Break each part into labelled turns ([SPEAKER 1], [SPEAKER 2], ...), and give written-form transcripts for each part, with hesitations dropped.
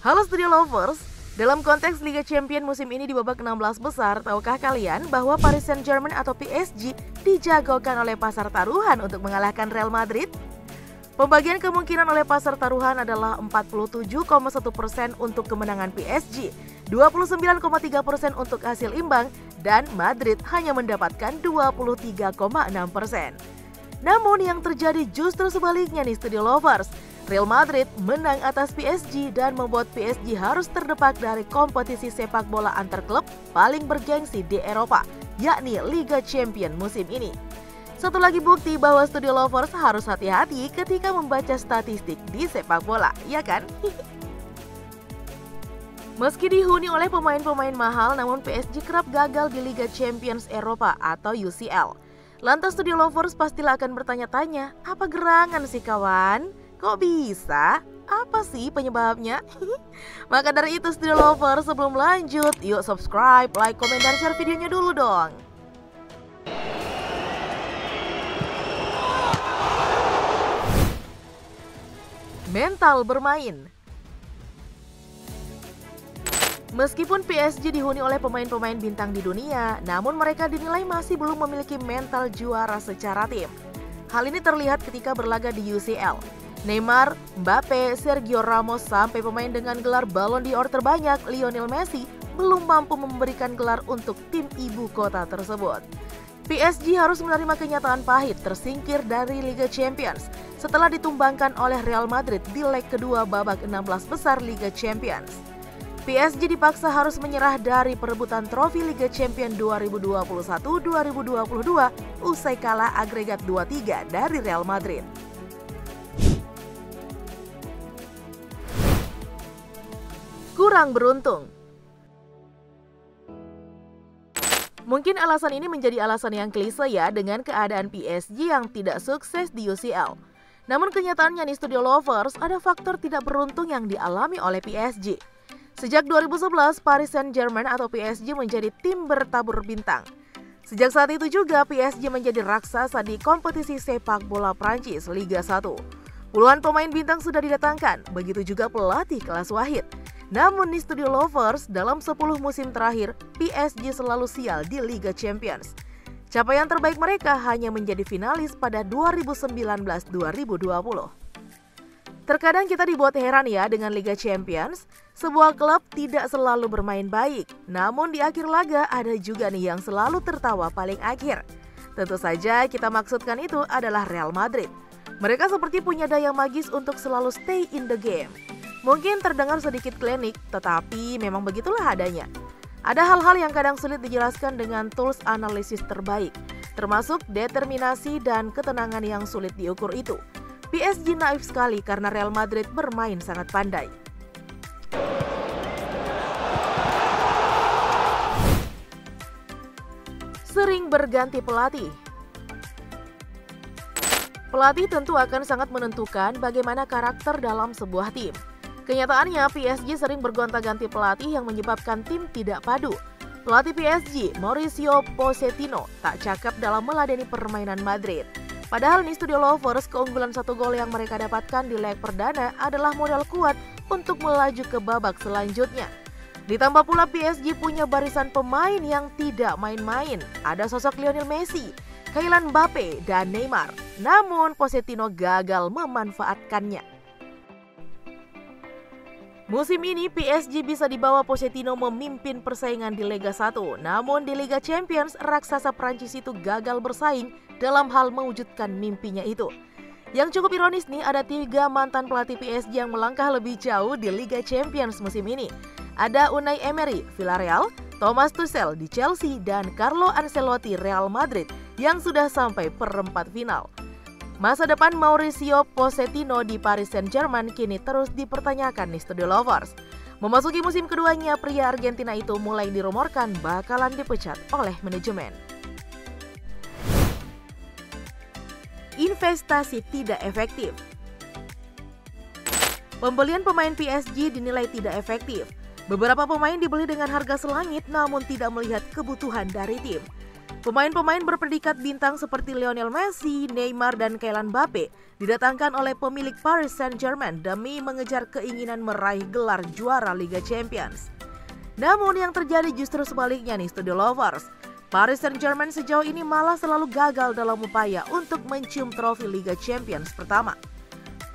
[SPEAKER 1] Halo Studio Lovers, dalam konteks Liga Champions musim ini di babak 16 besar, tahukah kalian bahwa Paris Saint-Germain atau PSG dijagokan oleh pasar taruhan untuk mengalahkan Real Madrid? Pembagian kemungkinan oleh pasar taruhan adalah 47,1% untuk kemenangan PSG, 29,3% untuk hasil imbang, dan Madrid hanya mendapatkan 23,6%. Namun yang terjadi justru sebaliknya nih Studio Lovers. Real Madrid menang atas PSG dan membuat PSG harus terdepak dari kompetisi sepak bola antar klub paling bergengsi di Eropa, yakni Liga Champions musim ini. Satu lagi bukti bahwa Studio Lovers harus hati-hati ketika membaca statistik di sepak bola, ya kan? Meski dihuni oleh pemain-pemain mahal, namun PSG kerap gagal di Liga Champions Eropa atau UCL. Lantas Studio Lovers pastilah akan bertanya-tanya, apa gerangan sih kawan? Kok bisa? Apa sih penyebabnya? Maka dari itu Studio Lovers, sebelum lanjut, yuk subscribe, like, komen, dan share videonya dulu dong. Mental bermain. Meskipun PSG dihuni oleh pemain-pemain bintang di dunia, namun mereka dinilai masih belum memiliki mental juara secara tim. Hal ini terlihat ketika berlaga di UCL. Neymar, Mbappe, Sergio Ramos sampai pemain dengan gelar Ballon d'Or terbanyak, Lionel Messi, belum mampu memberikan gelar untuk tim ibu kota tersebut. PSG harus menerima kenyataan pahit tersingkir dari Liga Champions setelah ditumbangkan oleh Real Madrid di leg kedua babak 16 besar Liga Champions. PSG dipaksa harus menyerah dari perebutan trofi Liga Champions 2021-2022 usai kalah agregat 2-3 dari Real Madrid. Kurang beruntung. Mungkin alasan ini menjadi alasan yang klise ya dengan keadaan PSG yang tidak sukses di UCL. Namun kenyataannya nih Studio Lovers, ada faktor tidak beruntung yang dialami oleh PSG. Sejak 2011, Paris Saint-Germain atau PSG menjadi tim bertabur bintang. Sejak saat itu juga PSG menjadi raksasa di kompetisi sepak bola Prancis Liga 1. Puluhan pemain bintang sudah didatangkan, begitu juga pelatih kelas Wahid. Namun di Studio Lovers, dalam 10 musim terakhir, PSG selalu sial di Liga Champions. Capaian terbaik mereka hanya menjadi finalis pada 2019-2020. Terkadang kita dibuat heran ya dengan Liga Champions. Sebuah klub tidak selalu bermain baik, namun di akhir laga ada juga nih yang selalu tertawa paling akhir. Tentu saja kita maksudkan itu adalah Real Madrid. Mereka seperti punya daya magis untuk selalu stay in the game. Mungkin terdengar sedikit klinik, tetapi memang begitulah adanya. Ada hal-hal yang kadang sulit dijelaskan dengan tools analisis terbaik, termasuk determinasi dan ketenangan yang sulit diukur itu. PSG naif sekali karena Real Madrid bermain sangat pandai. Sering berganti pelatih. Pelatih tentu akan sangat menentukan bagaimana karakter dalam sebuah tim. Kenyataannya PSG sering bergonta-ganti pelatih yang menyebabkan tim tidak padu. Pelatih PSG, Mauricio Pochettino, tak cakap dalam meladeni permainan Madrid. Padahal nih Studio Lovers, keunggulan 1 gol yang mereka dapatkan di leg perdana adalah modal kuat untuk melaju ke babak selanjutnya. Ditambah pula PSG punya barisan pemain yang tidak main-main. Ada sosok Lionel Messi, Kylian Mbappe, dan Neymar. Namun Pochettino gagal memanfaatkannya. Musim ini PSG bisa dibawa Pochettino memimpin persaingan di Liga 1. Namun di Liga Champions, raksasa Prancis itu gagal bersaing dalam hal mewujudkan mimpinya itu. Yang cukup ironis nih, ada 3 mantan pelatih PSG yang melangkah lebih jauh di Liga Champions musim ini. Ada Unai Emery, Villarreal, Thomas Tuchel di Chelsea, dan Carlo Ancelotti Real Madrid yang sudah sampai perempat final. Masa depan Mauricio Pochettino di Paris Saint-Germain kini terus dipertanyakan nih Studio Lovers. Memasuki musim keduanya, pria Argentina itu mulai dirumorkan bakalan dipecat oleh manajemen. Investasi tidak efektif. Pembelian pemain PSG dinilai tidak efektif. Beberapa pemain dibeli dengan harga selangit namun tidak melihat kebutuhan dari tim. Pemain-pemain berpredikat bintang seperti Lionel Messi, Neymar, dan Kylian Mbappe didatangkan oleh pemilik Paris Saint-Germain demi mengejar keinginan meraih gelar juara Liga Champions. Namun yang terjadi justru sebaliknya nih Studio Lovers. Paris Saint-Germain sejauh ini malah selalu gagal dalam upaya untuk mencium trofi Liga Champions pertama.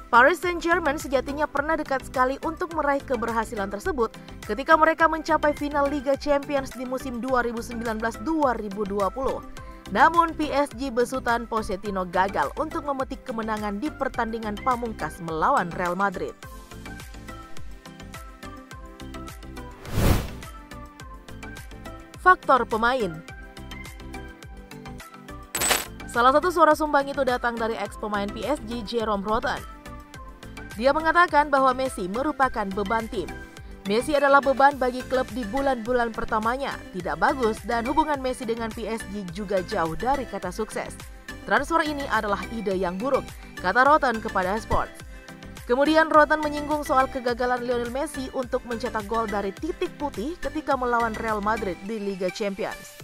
[SPEAKER 1] Paris Saint-Germain sejatinya pernah dekat sekali untuk meraih keberhasilan tersebut ketika mereka mencapai final Liga Champions di musim 2019-2020. Namun PSG besutan Pochettino gagal untuk memetik kemenangan di pertandingan pamungkas melawan Real Madrid. Faktor pemain. Salah satu suara sumbang itu datang dari ex-pemain PSG Jérôme Rotten. Dia mengatakan bahwa Messi merupakan beban tim. Messi adalah beban bagi klub di bulan-bulan pertamanya, tidak bagus dan hubungan Messi dengan PSG juga jauh dari kata sukses. Transfer ini adalah ide yang buruk, kata Rotten kepada Sports. Kemudian Rotten menyinggung soal kegagalan Lionel Messi untuk mencetak gol dari titik putih ketika melawan Real Madrid di Liga Champions.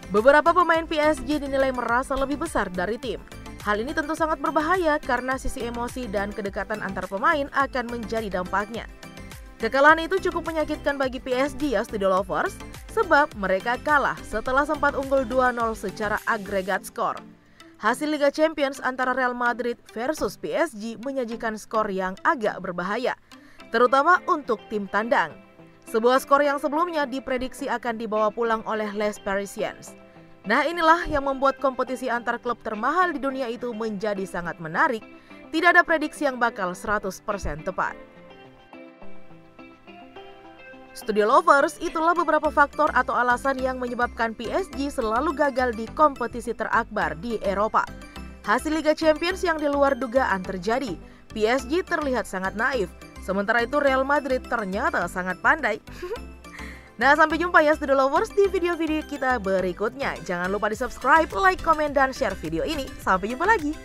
[SPEAKER 1] Beberapa pemain PSG dinilai merasa lebih besar dari tim. Hal ini tentu sangat berbahaya karena sisi emosi dan kedekatan antar pemain akan menjadi dampaknya. Kekalahan itu cukup menyakitkan bagi PSG ya Studio Lovers, sebab mereka kalah setelah sempat unggul 2-0 secara agregat skor. Hasil Liga Champions antara Real Madrid versus PSG menyajikan skor yang agak berbahaya, terutama untuk tim tandang. Sebuah skor yang sebelumnya diprediksi akan dibawa pulang oleh Les Parisiens. Nah inilah yang membuat kompetisi antar klub termahal di dunia itu menjadi sangat menarik. Tidak ada prediksi yang bakal 100% tepat. Studio Lovers, itulah beberapa faktor atau alasan yang menyebabkan PSG selalu gagal di kompetisi terakbar di Eropa. Hasil Liga Champions yang di luar dugaan terjadi. PSG terlihat sangat naif, sementara itu Real Madrid ternyata sangat pandai. Nah, sampai jumpa ya Studio Lovers di video-video kita berikutnya. Jangan lupa di subscribe, like, komen, dan share video ini. Sampai jumpa lagi.